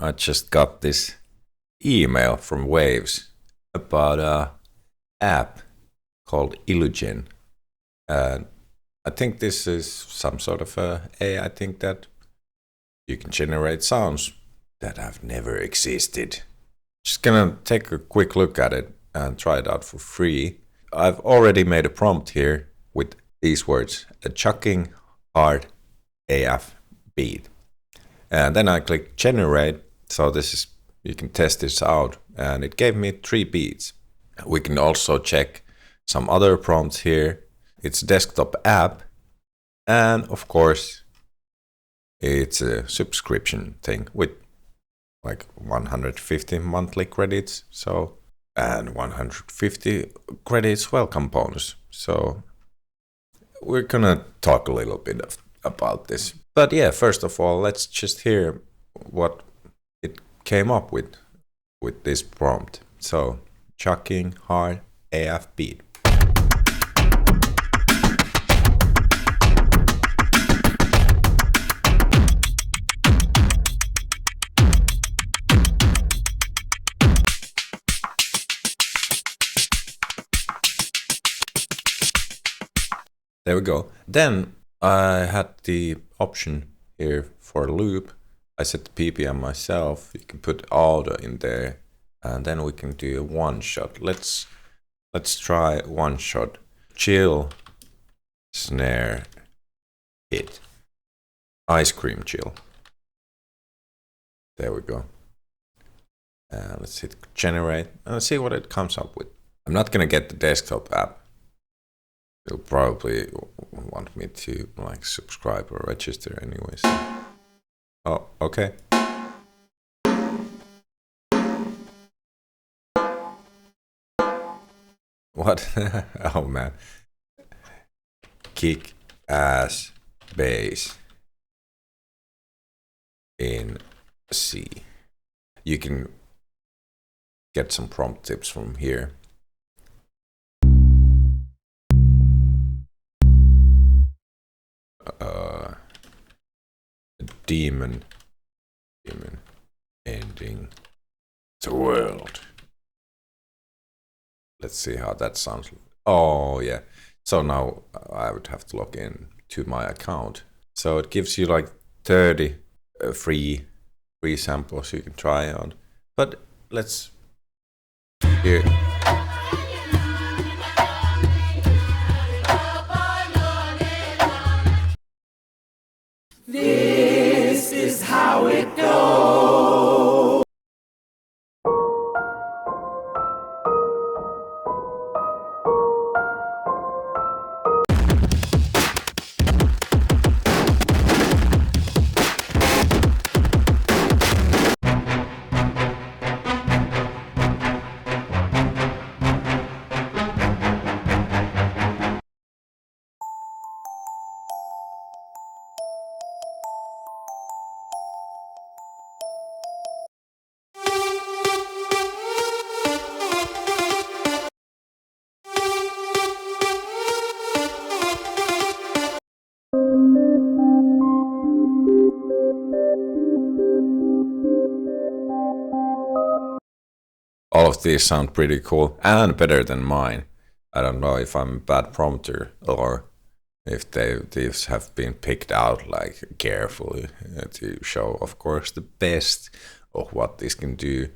I just got this email from Waves about a app called ILLUGEN. And I think this is some sort of a AI thing that you can generate sounds that have never existed. Just gonna take a quick look at it and try it out for free. I've already made a prompt here with these words: a chucking hard AF beat. And then I click generate. So this is, you can test this out, and it gave me 3 beats. We can also check some other prompts here. It's a desktop app, and of course it's a subscription thing with like 150 monthly credits, so, and 150 credits welcome bonus. So we're gonna talk a little bit about this. But yeah, first of all, let's just hear what it came up with this prompt. So, chucking hard AF beat. There we go. Then I had the option here for a loop. I set the BPM myself. You can put auto in there, and then we can do a one shot. Let's try one shot. Chill, snare, hit, ice cream chill. There we go. Let's hit generate and let's see what it comes up with. I'm not gonna get the desktop app. You'll probably want me to like subscribe or register anyways. Oh, okay. What? Oh man. Kick ass bass in C. You can get some prompt tips from here. Demon ending the world. Let's see how that sounds. Oh yeah. So now I would have to log in to my account. So it gives you like 30 free samples you can try on. But let's hear. This is how it goes. All of these sound pretty cool and better than mine. I don't know if I'm a bad prompter or if these have been picked out like carefully to show, of course, the best of what this can do.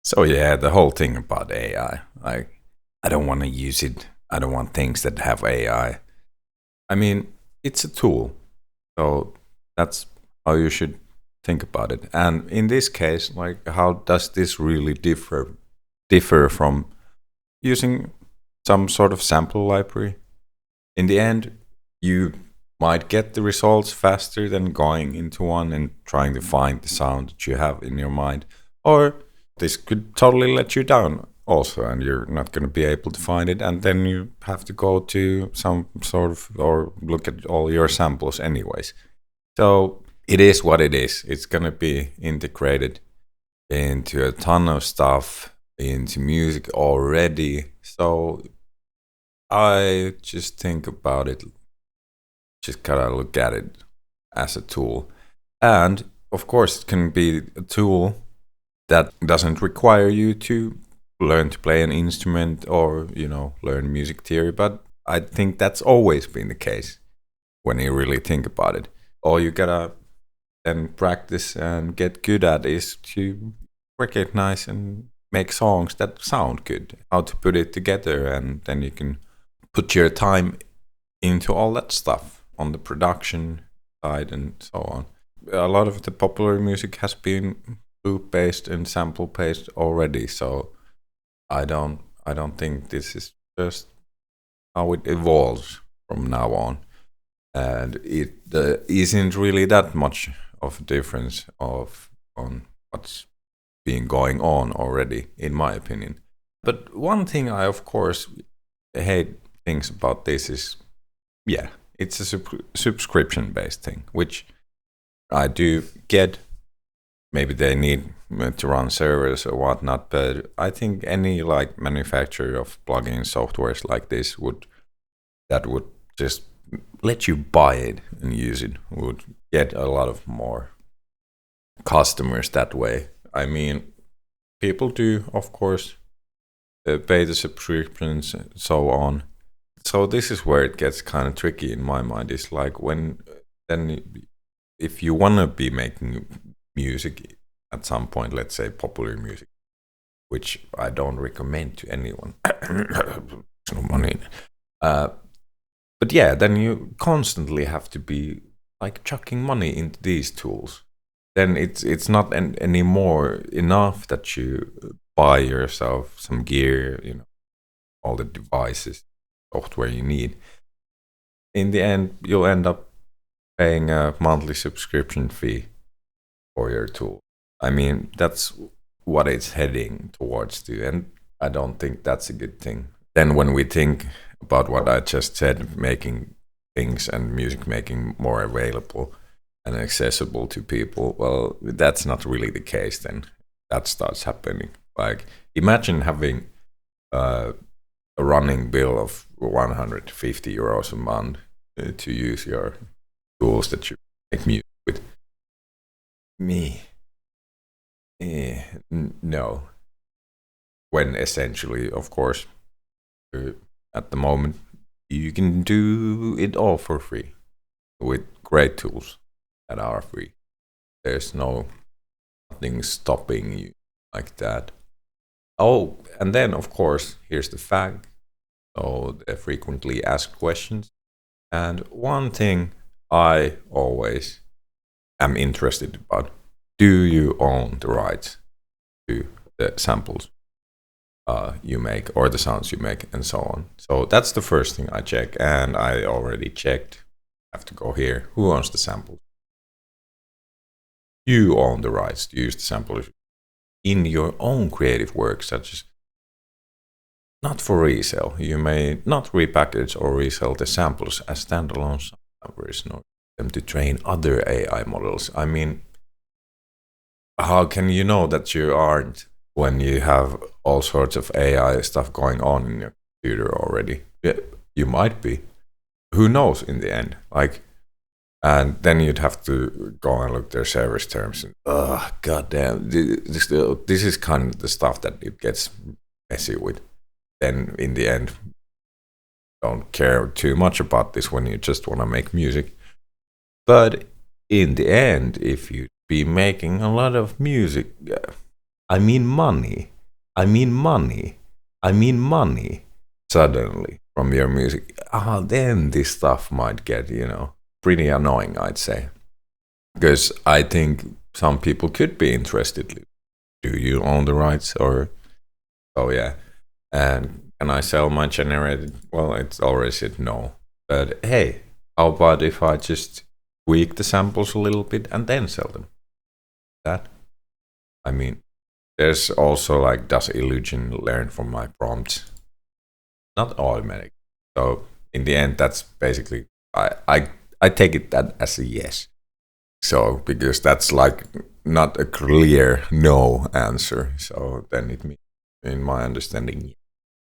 So yeah, the whole thing about AI, like, I don't want to use it. I don't want things that have AI. I mean, it's a tool, so that's how you should think about it. And in this case, like, how does this really differ from using some sort of sample library? In the end, you might get the results faster than going into one and trying to find the sound that you have in your mind. Or this could totally let you down also, and you're not going to be able to find it, and then you have to go to some sort of, or look at all your samples anyways. So it is what it is. It's going to be integrated into a ton of stuff, into music already. So I just think about it, just gotta look at it as a tool. And of course, it can be a tool that doesn't require you to learn to play an instrument or, learn music theory. But I think that's always been the case when you really think about it. All you gotta then practice and get good at is to recognize and make songs that sound good, how to put it together, and then you can put your time into all that stuff on the production side and so on. A lot of the popular music has been loop based and sample based already, so I don't think this is just how it evolves from now on, and it isn't really that much of a difference on what's being going on already, in my opinion. But one thing I of course hate things about this is, yeah, it's a subscription based thing, which I do get. Maybe they need to run servers or whatnot, but I think any like manufacturer of plugin softwares like this would just let you buy it and use it, would get a lot of more customers that way. I mean, people do, of course, pay the subscriptions and so on. So this is where it gets kind of tricky in my mind. It's like if you want to be making music at some point, let's say popular music, which I don't recommend to anyone. There's no money in it. But yeah, then you constantly have to be like chucking money into these tools. Then it's not anymore enough that you buy yourself some gear, all the devices, software you need. In the end, you'll end up paying a monthly subscription fee for your tool. I mean, that's what it's heading towards to, and I don't think that's a good thing. Then when we think about what I just said, making things and music making more available and accessible to people, well, that's not really the case then. That starts happening. Like, imagine having a running bill of 150 euros a month to use your tools that you make music with. Me? No. When essentially, of course, at the moment, you can do it all for free with great tools that are free. There's nothing stopping you like that. Oh, and then, of course, here's the fact. So the frequently asked questions. And one thing I always am interested about: do you own the rights to the samples you make or the sounds you make and so on? So that's the first thing I check, and I already checked. I have to go here. Who owns the samples? You own the rights to use the samples in your own creative work, such as not for resale. You may not repackage or resell the samples as standalone samples, nor them to train other AI models. I mean, how can you know that you aren't when you have all sorts of AI stuff going on in your computer already? Yeah, you might be. Who knows in the end? Like, and then you'd have to go and look their service terms. And, goddamn, this is kind of the stuff that it gets messy with. Then in the end, don't care too much about this when you just want to make music. But in the end, if you be making a lot of music, I mean money, suddenly from your music, then this stuff might get, pretty annoying, I'd say. Because I think some people could be interested. Do you own the rights? Or, oh yeah. And can I sell my generated? Well, it's already said no. But hey, how about if I just tweak the samples a little bit and then sell them? That, I mean, there's also like, does Illugen learn from my prompts? Not automatic. So in the end, that's basically, I take it that as a yes. So because that's like not a clear no answer. So then it means, in my understanding,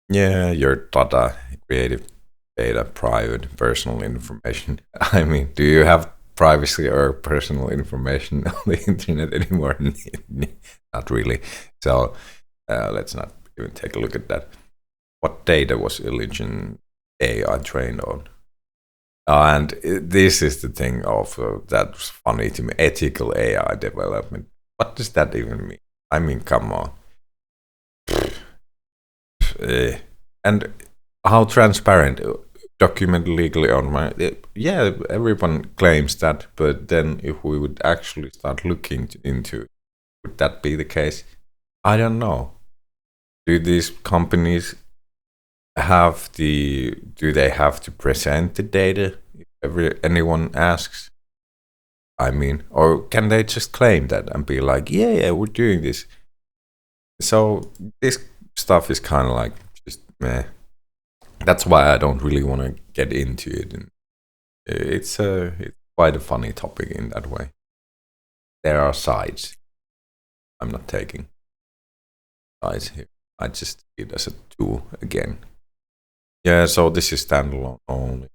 yeah, your data, creative data, private, personal information. I mean, do you have privacy or personal information on the internet anymore. Not really. So let's not even take a look at that. What data was ILLUGEN AI trained on? And this is the thing also that's funny to me. Ethical AI development. What does that even mean? I mean, come on. And how transparent? Document legally on my... Yeah, everyone claims that, but then if we would actually start looking into, would that be the case? I don't know. Do these companies do they have to present the data if anyone asks? I mean, or can they just claim that and be like, yeah, we're doing this? So this stuff is kind of like just meh. That's why I don't really want to get into it. And it's quite a funny topic in that way. There are sides. I'm not taking sides here. I just see it as a tool again. Yeah, so this is standalone only.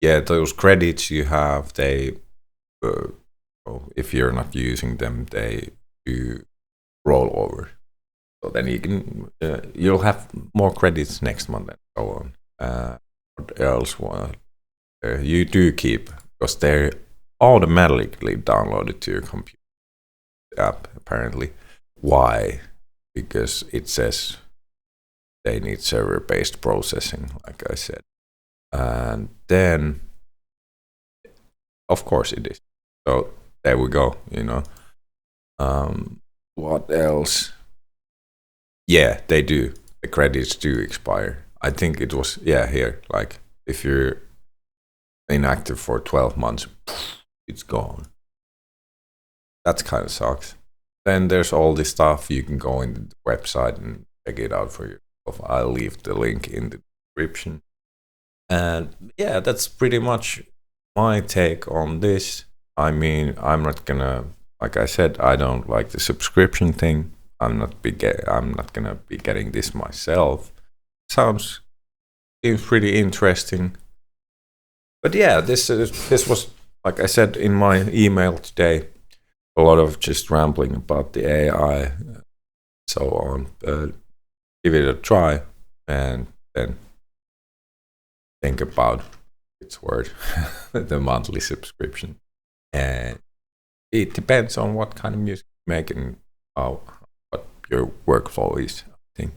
Yeah, those credits you have, they, if you're not using them, they do roll over. So then you can, you'll have more credits next month and so on. What else? You do keep, because they're automatically downloaded to your computer app, apparently. Why? Because it says they need server-based processing, like I said. And then, of course it is. So there we go, What else? Yeah, they do. The credits do expire. I think it was, here, like if you're inactive for 12 months, it's gone. That kind of sucks. Then there's all this stuff. You can go in the website and check it out for yourself. I'll leave the link in the description. And yeah, that's pretty much my take on this. I mean, I'm not gonna, like I said, I don't like the subscription thing. I'm not gonna be getting this myself. Seems pretty interesting. But yeah, this was, like I said in my email today, a lot of just rambling about the AI, so on. Give it a try and then think about its worth, the monthly subscription. And it depends on what kind of music you make and what your workflow is, I think.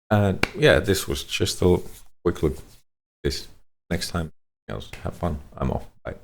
And yeah, this was just a quick look at this. Next time, have fun. I'm off. Bye.